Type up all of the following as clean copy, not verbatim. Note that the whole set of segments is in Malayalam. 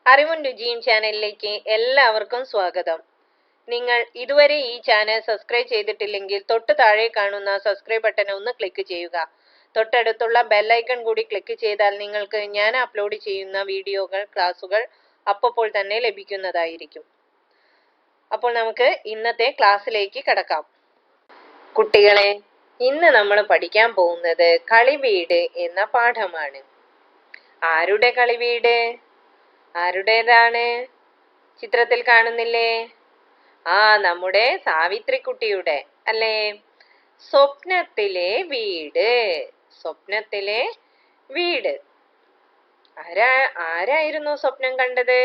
അറിവും രുചിയും ചാനലിലേക്ക് എല്ലാവർക്കും സ്വാഗതം. നിങ്ങൾ ഇതുവരെ ഈ ചാനൽ സബ്സ്ക്രൈബ് ചെയ്തിട്ടില്ലെങ്കിൽ തൊട്ട് താഴെ കാണുന്ന സബ്സ്ക്രൈബ് ബട്ടൺ ഒന്ന് ക്ലിക്ക് ചെയ്യുക. തൊട്ടടുത്തുള്ള ബെൽ ഐക്കൺ കൂടി ക്ലിക്ക് ചെയ്താൽ നിങ്ങൾക്ക് ഞാൻ അപ്ലോഡ് ചെയ്യുന്ന വീഡിയോകൾ, ക്ലാസുകൾ അപ്പോൾ തന്നെ ലഭിക്കുന്നതായിരിക്കും. അപ്പോൾ നമുക്ക് ഇന്നത്തെ ക്ലാസ്സിലേക്ക് കടക്കാം. കുട്ടികളെ, ഇന്ന് നമ്മൾ പഠിക്കാൻ പോകുന്നത് കളിവീട് എന്ന പാഠമാണ്. ആരുടെ കളിവീട്? ആരുടേതാണ്? ചിത്രത്തിൽ കാണുന്നില്ലേ? നമ്മുടെ സാവിത്രിക്കുട്ടിയുടെ അല്ലേ? സ്വപ്നത്തിലെ വീട്. സ്വപ്നത്തിലെ വീട്. ആരായിരുന്നു സ്വപ്നം കണ്ടത്?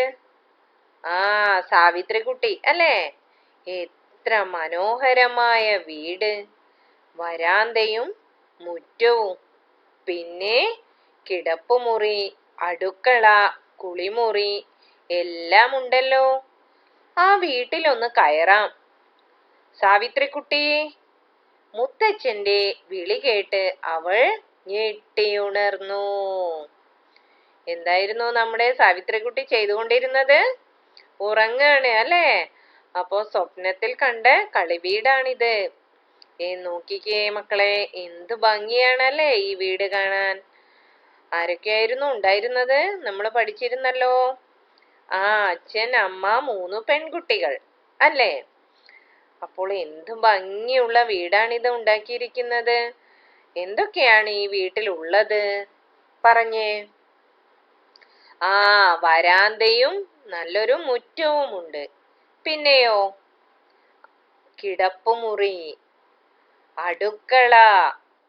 സാവിത്രിക്കുട്ടി അല്ലേ? എത്ര മനോഹരമായ വീട്! വരാന്തയും മുറ്റവും, പിന്നെ കിടപ്പുമുറി, അടുക്കള, കുളിമുറി എല്ലാം ഉണ്ടല്ലോ. ആ വീട്ടിലൊന്ന് കയറാം. സാവിത്രിക്കുട്ടി! മുത്തച്ഛന്റെ വിളി കേട്ട് അവൾ ഞെട്ടിയുണർന്നു. എന്തായിരുന്നു നമ്മുടെ സാവിത്രിക്കുട്ടി ചെയ്തുകൊണ്ടിരുന്നത്? ഉറങ്ങാണ് അല്ലേ? അപ്പോ സ്വപ്നത്തിൽ കണ്ട കളിവീടാണിത്. നോക്കിക്കേ മക്കളെ, എന്ത് ഭംഗിയാണല്ലേ ഈ വീട് കാണാൻ. ആരൊക്കെയായിരുന്നു ഉണ്ടായിരുന്നത്? നമ്മൾ പഠിച്ചിരുന്നല്ലോ. അച്ഛൻ, അമ്മ, 3 പെൺകുട്ടികൾ അല്ലേ? അപ്പോൾ എന്ത് ഭംഗിയുള്ള വീടാണിത് ഉണ്ടാക്കിയിരിക്കുന്നത്. എന്തൊക്കെയാണ് ഈ വീട്ടിലുള്ളത് പറഞ്ഞേ? വരാന്തയും നല്ലൊരു മുറ്റവും ഉണ്ട്. പിന്നെയോ? കിടപ്പുമുറി, അടുക്കള,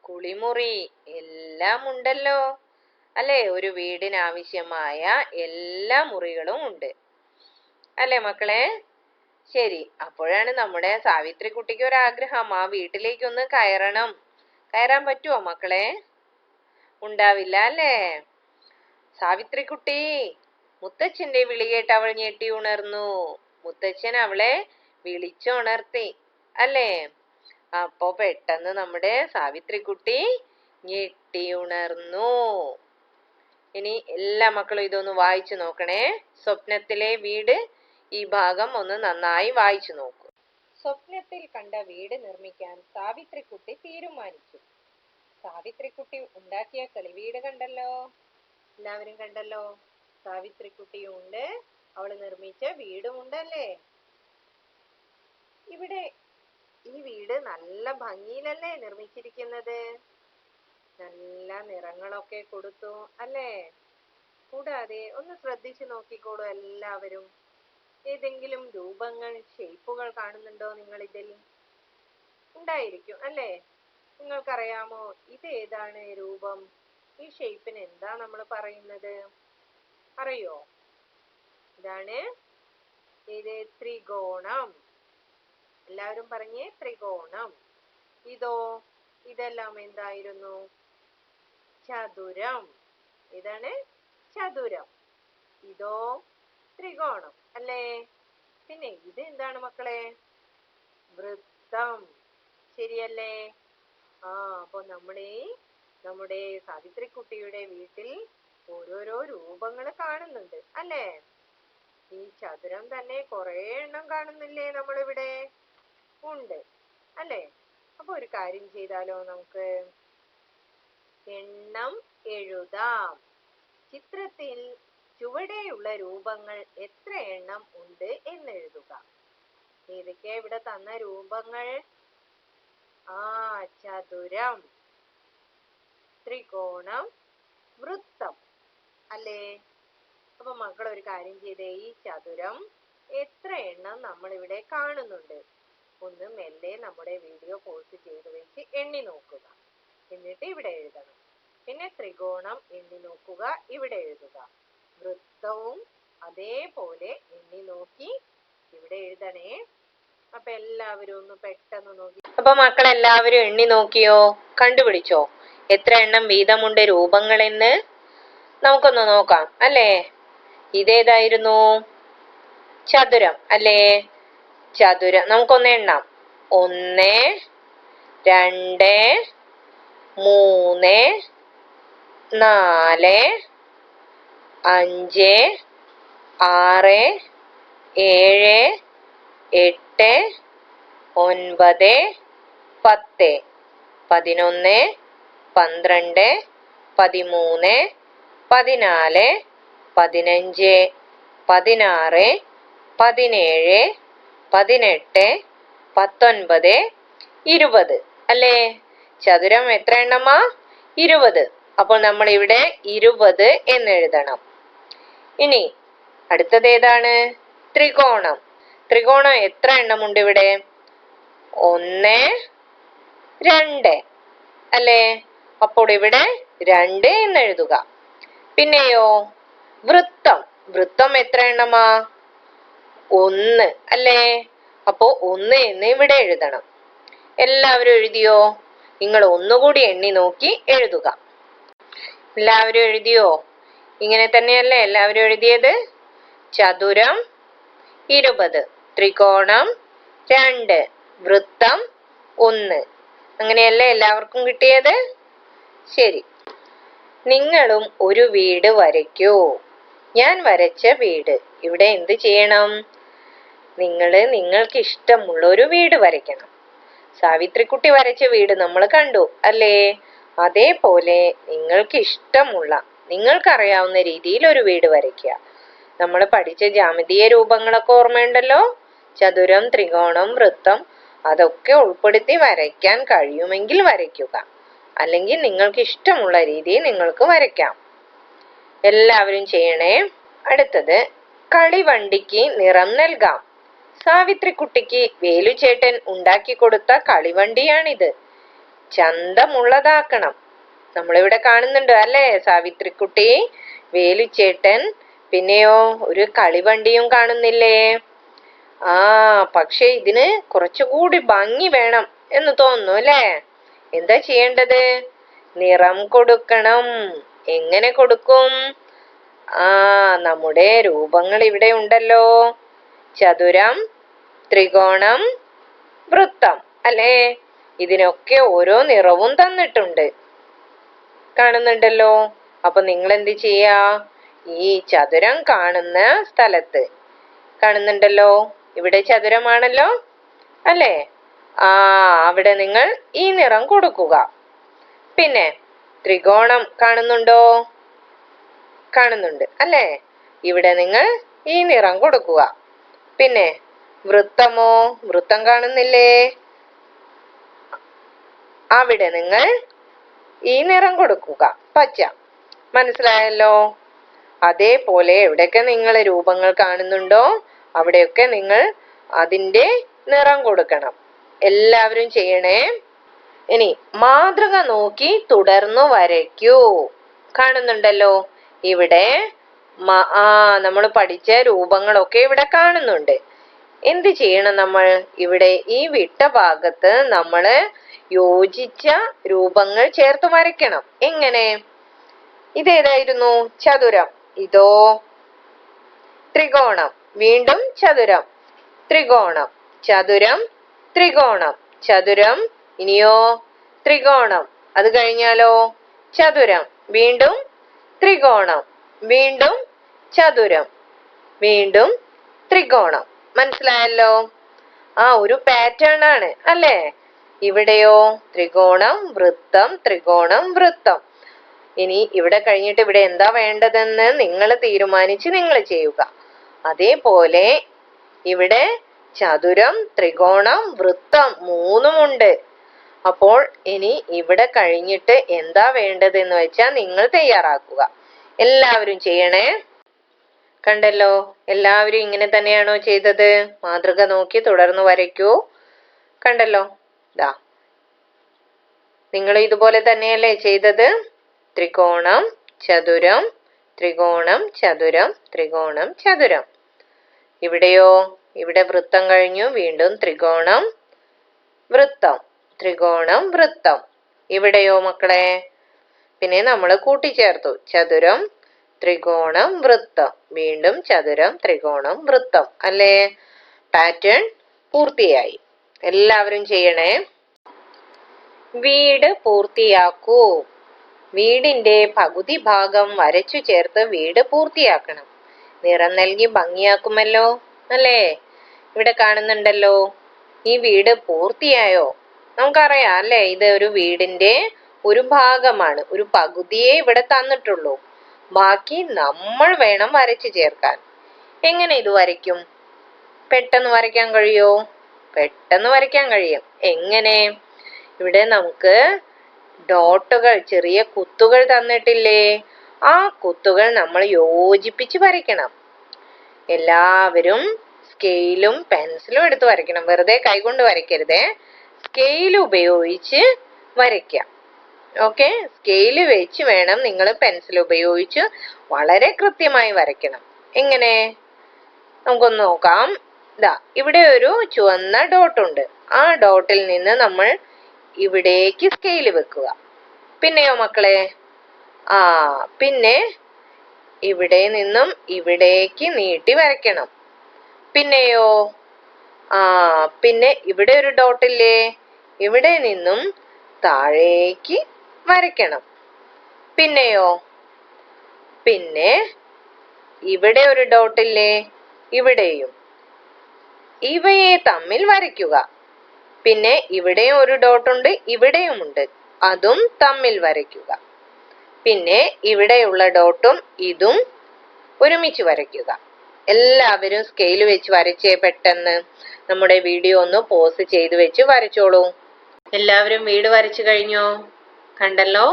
കുളിമുറി എല്ലാം ഉണ്ടല്ലോ അല്ലേ? ഒരു വീടിനാവശ്യമായ എല്ലാ മുറികളും ഉണ്ട് അല്ലേ മക്കളെ? ശരി, അപ്പോഴാണ് നമ്മുടെ സാവിത്രിക്കുട്ടിക്ക് ഒരാഗ്രഹം, ആ വീട്ടിലേക്കൊന്ന് കയറണം. കയറാൻ പറ്റുമോ മക്കളെ? ഉണ്ടാവില്ല അല്ലേ? സാവിത്രിക്കുട്ടി, മുത്തച്ഛന്റെ വിളി കേട്ട് അവൾ ഞെട്ടി ഉണർന്നു. മുത്തച്ഛൻ അവളെ വിളിച്ചുണർത്തി അല്ലേ? അപ്പോ പെട്ടെന്ന് നമ്മുടെ സാവിത്രിക്കുട്ടി ഞെട്ടിയുണർന്നു. ഇനി എല്ലാ മക്കളും ഇതൊന്ന് വായിച്ചു നോക്കണേ. സ്വപ്നത്തിലെ വീട്, ഈ ഭാഗം ഒന്ന് നന്നായി വായിച്ചു നോക്കൂ. സ്വപ്നത്തിൽ കണ്ട വീട് നിർമ്മിക്കാൻ സാവിത്രിക്കുട്ടി തീരുമാനിച്ചു. സാവിത്രിക്കുട്ടി ഉണ്ടാക്കിയ കളിവീട് കണ്ടല്ലോ. എല്ലാവരും കണ്ടല്ലോ. സാവിത്രിക്കുട്ടിയും ഉണ്ട്, അവൾ നിർമ്മിച്ച വീടും ഉണ്ടല്ലേ? ഇവിടെ ഈ വീട് നല്ല ഭംഗിയിലല്ലേ നിർമ്മിച്ചിരിക്കുന്നത്? നല്ല നിറങ്ങളൊക്കെ കൊടുത്തു അല്ലേ? കൂടാതെ ഒന്ന് ശ്രദ്ധിച്ചു നോക്കിക്കോളൂ എല്ലാവരും. ഏതെങ്കിലും രൂപങ്ങൾ, ഷേപ്പുകൾ കാണുന്നുണ്ടോ നിങ്ങൾ ഇതിൽ? ഉണ്ടായിരിക്കും അല്ലേ? നിങ്ങൾക്കറിയാമോ ഇത് ഏതാണ് രൂപം? ഈ ഷേപ്പിന് എന്താ നമ്മൾ പറയുന്നത്? അറിയോ? ഇതാണ് ഇത് ത്രികോണം. എല്ലാവരും പറഞ്ഞേ, ത്രികോണം. ഇതെല്ലാം എന്തായിരുന്നു? ചതുരം. ഇതാണ് ചതുരം. ഇതോ ത്രികോണം അല്ലേ? പിന്നെ ഇത് എന്താണ് മക്കളെ? വൃത്തം. ശരിയല്ലേ? അപ്പൊ നമ്മുടെ സാവിത്രിക്കുട്ടിയുടെ വീട്ടിൽ ഓരോരോ രൂപങ്ങൾ കാണുന്നുണ്ട് അല്ലേ? ഈ ചതുരം തന്നെ കുറെ എണ്ണം കാണുന്നില്ലേ നമ്മളിവിടെ? ഉണ്ട് അല്ലേ? അപ്പൊ ഒരു കാര്യം ചെയ്താലോ നമുക്ക്? എണ്ണം എഴുതാം. ചിത്രത്തിൽ ചുവടെയുള്ള രൂപങ്ങൾ എത്ര എണ്ണം ഉണ്ട് എന്നെഴുതുക. ഏതൊക്കെയാ ഇവിടെ തന്ന രൂപങ്ങൾ? ചതുരം, ത്രികോണം, വൃത്തം അല്ലേ? അപ്പൊ മക്കൾ ഒരു കാര്യം ചെയ്തേ, ഈ ചതുരം എത്ര എണ്ണം നമ്മൾ ഇവിടെ കാണുന്നുണ്ട് ഒന്ന് മെല്ലെ നമ്മുടെ വീഡിയോ പോസ്റ്റ് ചെയ്ത് വെച്ച് എണ്ണി നോക്കുക. എന്നിട്ട് ഇവിടെ എഴുതണം. പിന്നെ ത്രികോണം എണ്ണി നോക്കുക, ഇവിടെ എഴുതുക. വൃത്തവും അതേപോലെ എണ്ണി നോക്കി ഇവിടെ എഴുതണേ. അപ്പൊ എല്ലാവരും ഒന്ന് പെട്ടെന്ന് നോക്കി. അപ്പൊ മക്കൾ എല്ലാവരും എണ്ണി നോക്കിയോ? കണ്ടുപിടിച്ചോ എത്ര എണ്ണം വീതമുണ്ട് രൂപങ്ങളെന്ന്? നമുക്കൊന്ന് നോക്കാം അല്ലേ? ഇതേതായിരുന്നു? ചതുരം അല്ലേ? ചതുരം നമുക്കൊന്ന് എണ്ണാം. 1, 2, 3, 4, 5, 6, 7, 8, 9, 10, 11, 12, 13, 14, 15, 16, 17, 18, 19, 20 അല്ലേ? ചതുരം എത്ര എണ്ണമാ? 20. അപ്പോൾ നമ്മൾ ഇവിടെ 20 എന്ന് എഴുതണം. ഇനി അടുത്തത് ഏതാണ്? ത്രികോണം. ത്രികോണം എത്ര എണ്ണമുണ്ട് ഇവിടെ? 1, 2 അല്ലേ? അപ്പോൾ ഇവിടെ 2 എന്ന് എഴുതുക. പിന്നെയോ വൃത്തം. വൃത്തം എത്ര എണ്ണമാ? 1 അല്ലേ? അപ്പോ 1 എന്ന് ഇവിടെ എഴുതണം. എല്ലാവരും എഴുതിയോ? നിങ്ങൾ ഒന്നുകൂടി എണ്ണി നോക്കി എഴുതുക. എല്ലാവരും എഴുതിയോ? ഇങ്ങനെ തന്നെയല്ലേ എല്ലാവരും എഴുതിയത്? ചതുരം 20, ത്രികോണം 2, വൃത്തം 1. അങ്ങനെയല്ലേ എല്ലാവർക്കും കിട്ടിയത്? ശരി. നിങ്ങളും ഒരു വീട് വരയ്ക്കൂ. ഞാൻ വരച്ച വീട്. ഇവിടെ എന്ത് ചെയ്യണം? നിങ്ങൾക്ക് ഇഷ്ടമുള്ള ഒരു വീട് വരയ്ക്കണം. സാവിത്രിക്കുട്ടി വരച്ച വീട് നമ്മൾ കണ്ടു അല്ലേ? അതേപോലെ നിങ്ങൾക്ക് ഇഷ്ടമുള്ള, നിങ്ങൾക്കറിയാവുന്ന രീതിയിൽ ഒരു വീട് വരയ്ക്കുക. നമ്മൾ പഠിച്ച ജ്യാമിതീയ രൂപങ്ങളൊക്കെ ഓർമ്മയുണ്ടല്ലോ? ചതുരം, ത്രികോണം, വൃത്തം, അതൊക്കെ ഉൾപ്പെടുത്തി വരയ്ക്കാൻ കഴിയുമെങ്കിൽ വരയ്ക്കുക. അല്ലെങ്കിൽ നിങ്ങൾക്ക് ഇഷ്ടമുള്ള രീതിയിൽ നിങ്ങൾക്ക് വരയ്ക്കാം. എല്ലാവരും ചെയ്യണേ. അടുത്തത് കളിവണ്ടിക്ക് നിറം നൽകാം. സാവിത്രിക്കുട്ടിക്ക് വേലുചേട്ടൻ ഉണ്ടാക്കി കൊടുത്ത കളിവണ്ടിയാണിത്. ചന്തമുള്ളതാക്കണം. നമ്മളിവിടെ കാണുന്നുണ്ട് അല്ലേ? സാവിത്രിക്കുട്ടി, വേലുചേട്ടൻ, പിന്നെയോ ഒരു കളിവണ്ടിയും കാണുന്നില്ലേ? പക്ഷെ ഇതിന് കുറച്ചുകൂടി ഭംഗി വേണം എന്ന് തോന്നുന്നു അല്ലേ? എന്താ ചെയ്യേണ്ടത്? നിറം കൊടുക്കണം. എങ്ങനെ കൊടുക്കും? നമ്മുടെ രൂപങ്ങൾ ഇവിടെ ഉണ്ടല്ലോ. ചതുരം, ത്രികോണം, വൃത്തം അല്ലേ? ഇതിനൊക്കെ ഓരോ നിറവും തന്നിട്ടുണ്ട്, കാണുന്നുണ്ടല്ലോ. അപ്പൊ നിങ്ങൾ എന്ത് ചെയ്യാ? ഈ ചതുരം കാണുന്ന സ്ഥലത്ത് കാണുന്നുണ്ടല്ലോ, ഇവിടെ ചതുരമാണല്ലോ അല്ലേ? അവിടെ നിങ്ങൾ ഈ നിറം കൊടുക്കുക. പിന്നെ ത്രികോണം കാണുന്നുണ്ടോ? കാണുന്നുണ്ട് അല്ലേ? ഇവിടെ നിങ്ങൾ ഈ നിറം കൊടുക്കുക. പിന്നെ വൃത്തമോ? വൃത്തം കാണുന്നില്ലേ? അവിടെ നിങ്ങൾ ഈ നിറം കൊടുക്കുക, പച്ച. മനസ്സിലായല്ലോ? അതേപോലെ എവിടെയൊക്കെ നിങ്ങൾ രൂപങ്ങൾ കാണുന്നുണ്ടോ അവിടെയൊക്കെ നിങ്ങൾ അതിന്റെ നിറം കൊടുക്കണം. എല്ലാവരും ചെയ്യണേ. ഇനി മാതൃക നോക്കി തുടർന്നു വരയ്ക്കൂ. കാണുന്നുണ്ടല്ലോ ഇവിടെ നമ്മൾ പഠിച്ച രൂപങ്ങളൊക്കെ ഇവിടെ കാണുന്നുണ്ട്. എന്ത് ചെയ്യണം നമ്മൾ? ഇവിടെ ഈ വിട്ട ഭാഗത്ത് നമ്മൾ യോജിച്ച രൂപങ്ങൾ ചേർത്ത് വരയ്ക്കണം. എങ്ങനെ? ഇതേതായിരുന്നു? ചതുരം. ഇതോ? ത്രികോണം. വീണ്ടും ചതുരം, ത്രികോണം, ചതുരം, ത്രികോണം, ചതുരം. ഇനിയോ ത്രികോണം. അത് കഴിഞ്ഞാലോ ചതുരം, വീണ്ടും ത്രികോണം, വീണ്ടും ചതുരം, വീണ്ടും ത്രികോണം. മനസ്സിലായല്ലോ? ഒരു പാറ്റേൺ ആണ് അല്ലേ? ഇവിടെയോ ത്രികോണം, വൃത്തം, ത്രികോണം, വൃത്തം. ഇനി ഇവിടെ കഴിഞ്ഞിട്ട് ഇവിടെ എന്താ വേണ്ടതെന്ന് നിങ്ങൾ തീരുമാനിച്ച് നിങ്ങൾ ചെയ്യുക. അതേപോലെ ഇവിടെ ചതുരം, ത്രികോണം, വൃത്തം മൂന്നുമുണ്ട്. അപ്പോൾ ഇനി ഇവിടെ കഴിഞ്ഞിട്ട് എന്താ വേണ്ടതെന്ന് വെച്ചാൽ നിങ്ങൾ തയ്യാറാക്കുക. എല്ലാവരും ചെയ്യണേ. കണ്ടല്ലോ, എല്ലാവരും ഇങ്ങനെ തന്നെയാണോ ചെയ്തത്? മാതൃക നോക്കി തുടർന്ന് വരയ്ക്കൂ. കണ്ടല്ലോ, നിങ്ങൾ ഇതുപോലെ തന്നെയല്ലേ ചെയ്തത്? ത്രികോണം, ചതുരം, ത്രികോണം, ചതുരം, ത്രികോണം, ചതുരം. ഇവിടെയോ? ഇവിടെ വൃത്തം കഴിഞ്ഞു, വീണ്ടും ത്രികോണം, വൃത്തം, ത്രികോണം, വൃത്തം. ഇവിടെയോ മക്കളെ? പിന്നെ നമ്മൾ കൂട്ടിച്ചേർത്തു, ചതുരം, ത്രികോണം, വൃത്തം, വീണ്ടും ചതുരം, ത്രികോണം, വൃത്തം. അല്ലേ? പാറ്റേൺ പൂർത്തിയായി. എല്ലാവരും ചെയ്യണേ. വീട് പൂർത്തിയാക്കൂ. വീടിന്റെ പകുതി ഭാഗം വരച്ചു ചേർത്ത് വീട് പൂർത്തിയാക്കണം. നിറം നൽകി ഭംഗിയാക്കുമല്ലോ അല്ലേ? ഇവിടെ കാണുന്നുണ്ടല്ലോ. ഈ വീട് പൂർത്തിയായോ? നമുക്കറിയാം അല്ലേ, ഇത് ഒരു വീടിന്റെ ഒരു ഭാഗമാണ്, ഒരു പകുതിയെ ഇവിടെ തന്നിട്ടുള്ളൂ. ബാക്കി നമ്മൾ വേണം വരച്ചു ചേർക്കാൻ. എങ്ങനെ ഇത് വരയ്ക്കും? പെട്ടെന്ന് വരയ്ക്കാൻ കഴിയോ? പെട്ടെന്ന് വരയ്ക്കാൻ കഴിയും. എങ്ങനെ? ഇവിടെ നമുക്ക് ഡോട്ടുകൾ, ചെറിയ കുത്തുകൾ തന്നിട്ടില്ലേ? ആ കുത്തുകൾ നമ്മൾ യോജിപ്പിച്ച് വരയ്ക്കണം. എല്ലാവരും സ്കെയിലും പെൻസിലും എടുത്ത് വരയ്ക്കണം. വെറുതെ കൈകൊണ്ട് വരയ്ക്കരുതേ, സ്കെയിൽ ഉപയോഗിച്ച് വരയ്ക്കാം. ഓക്കെ, സ്കെയില് വെച്ച് വേണം നിങ്ങൾ പെൻസിൽ ഉപയോഗിച്ച് വളരെ കൃത്യമായി വരയ്ക്കണം. എങ്ങനെ? നമുക്കൊന്ന് നോക്കാം. ഇതാ ഇവിടെ ഒരു ചുവന്ന ഡോട്ട് ഉണ്ട്. ആ ഡോട്ടിൽ നിന്ന് നമ്മൾ ഇവിടേക്ക് സ്കെയില് വെക്കുക. പിന്നെയോ മക്കളെ? പിന്നെ ഇവിടെ നിന്നും ഇവിടേക്ക് നീട്ടി വരയ്ക്കണം. പിന്നെയോ? പിന്നെ ഇവിടെ ഒരു ഡോട്ടില്ലേ? ഇവിടെ നിന്നും താഴേക്ക് വരയ്ക്കണം. പിന്നെയോ? പിന്നെ ഇവിടെ ഒരു ഡോട്ടില്ലേ? ഇവിടെയും. ഇവയെ തമ്മിൽ വരയ്ക്കുക. പിന്നെ ഇവിടെയും ഒരു ഡോട്ടുണ്ട്, ഇവിടെയുമുണ്ട്, അതും തമ്മിൽ വരയ്ക്കുക. പിന്നെ ഇവിടെയുള്ള ഡോട്ടും ഇതും ഒരുമിച്ച് വരയ്ക്കുക. എല്ലാവരും സ്കെയിൽ വെച്ച് വരച്ചേ. പെട്ടെന്ന് നമ്മുടെ വീഡിയോ ഒന്ന് പോസ് ചെയ്ത് വെച്ച് വരച്ചോളൂ. എല്ലാവരും വീട് വരച്ചു കഴിഞ്ഞോ? കണ്ടല്ലോ.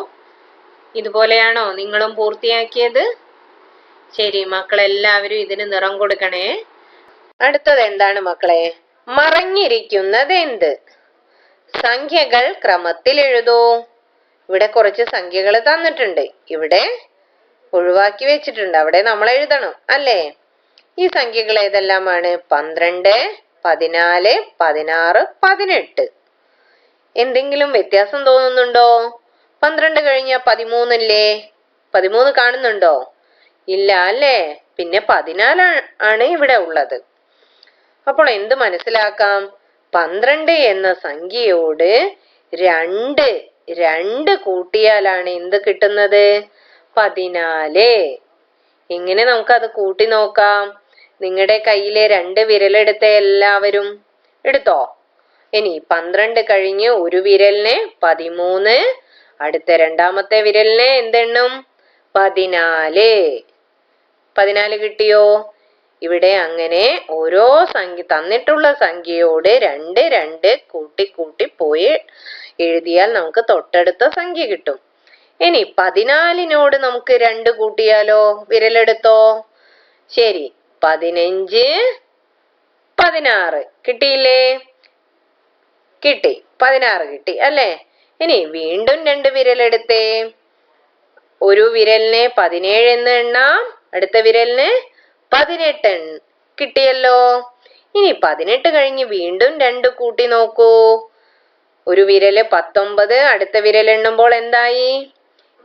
ഇതുപോലെയാണോ നിങ്ങളും പൂർത്തിയാക്കിയത്? ശരി, മക്കളെല്ലാവരും ഇതിന് നിറം കൊടുക്കണേ. അടുത്തത് എന്താണ് മക്കളെ? മറഞ്ഞിരിക്കുന്നത് എന്ത്? സംഖ്യകൾ ക്രമത്തിൽ എഴുതൂ. ഇവിടെ കുറച്ച് സംഖ്യകൾ തന്നിട്ടുണ്ട്, ഇവിടെ ഒഴിവാക്കി വെച്ചിട്ടുണ്ട്, അവിടെ നമ്മൾ എഴുതണം അല്ലേ? ഈ സംഖ്യകൾ ഏതെല്ലാമാണ്? 12, 14, 16, 18. എന്തെങ്കിലും വ്യത്യാസം തോന്നുന്നുണ്ടോ? 12 കഴിഞ്ഞ 13 അല്ലേ? 13 കാണുന്നുണ്ടോ? ഇല്ല അല്ലേ? പിന്നെ 14 ആണ് ഇവിടെ ഉള്ളത്. അപ്പോൾ എന്ത് മനസ്സിലാക്കാം? 12 എന്ന സംഖ്യയോട് 2 കൂട്ടിയാലാണ് എന്ത് കിട്ടുന്നത്? 14. എങ്ങനെ നമുക്കത് കൂട്ടി നോക്കാം? നിങ്ങളുടെ കയ്യിലെ 2 വിരലെടുത്ത എല്ലാവരും എടുത്തോ? ഇനി 12 കഴിഞ്ഞ് ഒരു വിരലിന് 13, അടുത്ത രണ്ടാമത്തെ വിരലിന് എന്തെണ്ണം? 14. 14 കിട്ടിയോ? ഇവിടെ അങ്ങനെ ഓരോ സംഖ്യ, തന്നിട്ടുള്ള സംഖ്യയോട് 2 കൂട്ടി കൂട്ടി പോയി എഴുതിയാൽ നമുക്ക് തൊട്ടടുത്ത സംഖ്യ കിട്ടും. ഇനി 14നോട് നമുക്ക് 2 കൂട്ടിയാലോ? വിരലെടുത്തോ. ശരി, 15, 16 കിട്ടിയില്ലേ? കിട്ടി, 16 കിട്ടി അല്ലേ? ഇനി വീണ്ടും 2 വിരലെടുത്തേ. ഒരു വിരലിന് 17 എന്ന് എണ്ണാം, അടുത്ത വിരലിന് 18 കിട്ടിയല്ലോ. ഇനി 18 കഴിഞ്ഞ് വീണ്ടും 2 കൂട്ടി നോക്കൂ. ഒരു വിരല് 19, അടുത്ത വിരൽ എണ്ണുമ്പോൾ എന്തായി?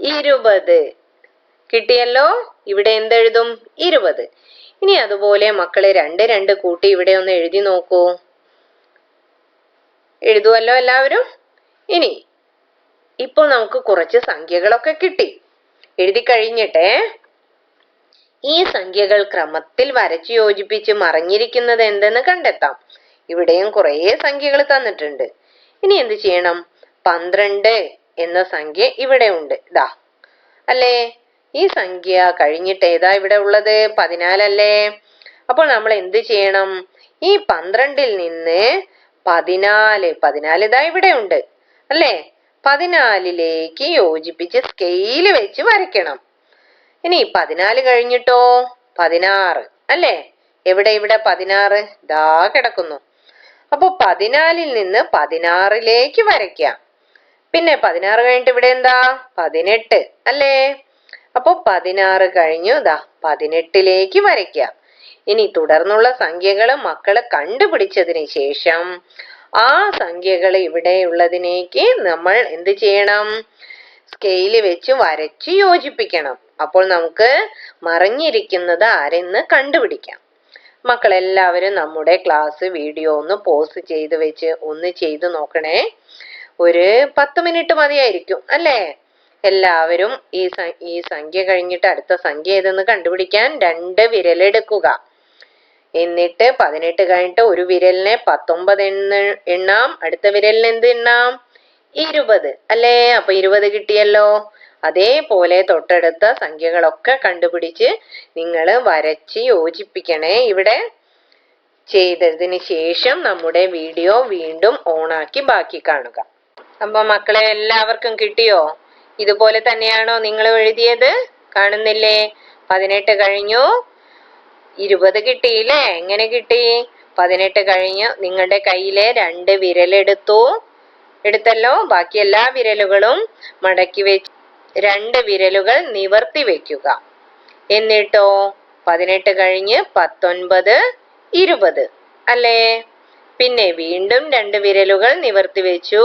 20 കിട്ടിയല്ലോ. ഇവിടെ എന്തെഴുതും? 20. ഇനി അതുപോലെ മക്കളെ 2 കൂട്ടി ഇവിടെ ഒന്ന് എഴുതി നോക്കൂ. എഴുതുവല്ലോ എല്ലാവരും? ഇനി ഇപ്പോൾ നമുക്ക് കുറച്ച് സംഖ്യകളൊക്കെ കിട്ടി. എഴുതി കഴിഞ്ഞിട്ടേ ഈ സംഖ്യകൾ ക്രമത്തിൽ വരച്ചു യോജിപ്പിച്ച് മറഞ്ഞിരിക്കുന്നത് എന്തെന്ന് കണ്ടെത്താം. ഇവിടെയും കുറേ സംഖ്യകൾ തന്നിട്ടുണ്ട്. ഇനി എന്ത് ചെയ്യണം? 12 എന്ന സംഖ്യ ഇവിടെ ഉണ്ട്, ഇതാ അല്ലേ? ഈ സംഖ്യ കഴിഞ്ഞിട്ട് ഏതാ ഇവിടെ ഉള്ളത്? 14 അല്ലേ? അപ്പോൾ നമ്മൾ എന്ത് ചെയ്യണം? ഈ 12ൽ നിന്ന് 14 ഇതാ ഇവിടെ ഉണ്ട് അല്ലേ? 14ലേക്ക് യോജിപ്പിച്ച് സ്കെയിൽ വെച്ച് വരയ്ക്കണം. ഇനി 14 കഴിഞ്ഞിട്ടോ? 16 അല്ലേ? എവിടെ? ഇവിടെ 16 ദാ കിടക്കുന്നു. അപ്പൊ 14ൽ നിന്ന് 16ലേക്ക് വരയ്ക്കാം. പിന്നെ 16 കഴിഞ്ഞിട്ട് ഇവിടെ എന്താ? 18 അല്ലേ? അപ്പൊ 16 കഴിഞ്ഞു ദാ 18ലേക്ക് വരയ്ക്കാം. ഇനി തുടർന്നുള്ള സംഖ്യകൾ മക്കള് കണ്ടുപിടിച്ചതിന് ശേഷം ആ സംഖ്യകൾ ഇവിടെയുള്ളതിനേക്ക് നമ്മൾ എന്ത് ചെയ്യണം? സ്കെയിൽ വെച്ച് വരച്ച് യോജിപ്പിക്കണം. അപ്പോൾ നമുക്ക് മറഞ്ഞിരിക്കുന്നത് ആരെന്ന് കണ്ടുപിടിക്കാം. മക്കളെല്ലാവരും നമ്മുടെ ക്ലാസ് വീഡിയോ ഒന്ന് പോസ് ചെയ്ത് വെച്ച് ഒന്ന് ചെയ്തു നോക്കണേ. ഒരു 10 മിനിറ്റ് മതിയായിരിക്കും അല്ലേ? എല്ലാവരും ഈ സംഖ്യ കഴിഞ്ഞിട്ട് അടുത്ത സംഖ്യ ഏതെന്ന് കണ്ടുപിടിക്കാൻ 2 വിരലെടുക്കുക. എന്നിട്ട് 18 കഴിഞ്ഞിട്ട് ഒരു വിരലിനെ 19 എണ്ണാം. അടുത്ത വിരലിന് എന്ത് എണ്ണാം? 20 അല്ലേ? അപ്പൊ 20 കിട്ടിയല്ലോ. അതേപോലെ തൊട്ടടുത്ത സംഖ്യകളൊക്കെ കണ്ടുപിടിച്ച് നിങ്ങൾ വരച്ച് യോജിപ്പിക്കണേ. ഇവിടെ ചെയ്തതിന് ശേഷം നമ്മുടെ വീഡിയോ വീണ്ടും ഓണാക്കി ബാക്കി കാണുക. അപ്പൊ മക്കളെ എല്ലാവർക്കും കിട്ടിയോ? ഇതുപോലെ തന്നെയാണോ നിങ്ങൾ എഴുതിയത്? കാണുന്നില്ലേ? 18 കഴിഞ്ഞു, 20 കിട്ടിയില്ലേ? എങ്ങനെ കിട്ടി? 18 കഴിഞ്ഞു നിങ്ങളുടെ കയ്യിലെ 2 എടുത്തല്ലോ. ബാക്കി എല്ലാ വിരലുകളും മടക്കി വെച്ച് 2 വിരലുകൾ നിവർത്തി വെക്കുക. എന്നിട്ടോ 18 കഴിഞ്ഞ് 19, 20 അല്ലേ? പിന്നെ വീണ്ടും 2 വിരലുകൾ നിവർത്തി വെച്ചു.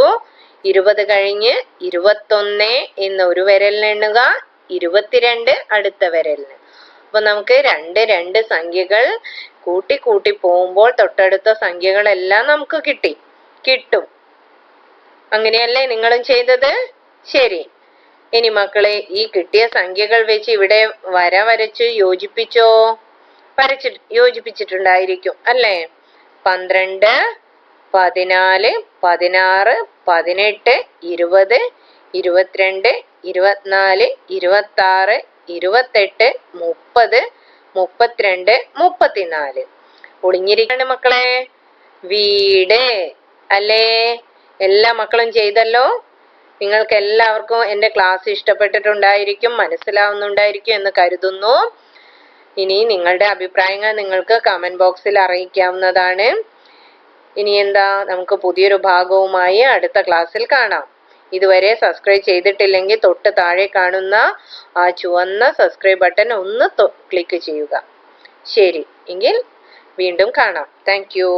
20 കഴിഞ്ഞ് 21 എന്ന് ഒരു വിരലിന് എണ്ണുക, 22 അടുത്ത വിരലിന്. അപ്പൊ നമുക്ക് 2 സംഖ്യകൾ കൂട്ടി പോകുമ്പോൾ തൊട്ടടുത്ത സംഖ്യകളെല്ലാം നമുക്ക് കിട്ടും. അങ്ങനെയല്ലേ നിങ്ങളും ചെയ്തത്? ശരി. ഇനി മക്കളെ ഈ കിട്ടിയ സംഖ്യകൾ വെച്ച് ഇവിടെ വരച്ച് യോജിപ്പിച്ചോ? യോജിപ്പിച്ചിട്ടുണ്ടായിരിക്കും അല്ലേ? 12, 14, 16, 18, 20, 22, 24, 26, 28, 30, 32, 34. ഒളിഞ്ഞിരിക്കാണ് മക്കളെ വീട് അല്ലേ? എല്ലാ മക്കളും ചെയ്തല്ലോ. നിങ്ങൾക്ക് എല്ലാവർക്കും എൻ്റെ ക്ലാസ് ഇഷ്ടപ്പെട്ടിട്ടുണ്ടായിരിക്കും, മനസ്സിലാവുന്നുണ്ടായിരിക്കും എന്ന് കരുതുന്നു. ഇനി നിങ്ങളുടെ അഭിപ്രായങ്ങൾ നിങ്ങൾക്ക് കമന്റ് ബോക്സിൽ അറിയിക്കാവുന്നതാണ്. ഇനി എന്താ, നമുക്ക് പുതിയൊരു ഭാഗവുമായി അടുത്ത ക്ലാസ്സിൽ കാണാം. ഇതുവരെ സബ്സ്ക്രൈബ് ചെയ്തിട്ടില്ലെങ്കിൽ തൊട്ട് താഴെ കാണുന്ന ആ ചുവന്ന സബ്സ്ക്രൈബ് ബട്ടൺ ഒന്ന് ക്ലിക്ക് ചെയ്യുക. ശരി, എങ്കിൽ വീണ്ടും കാണാം. Thank you.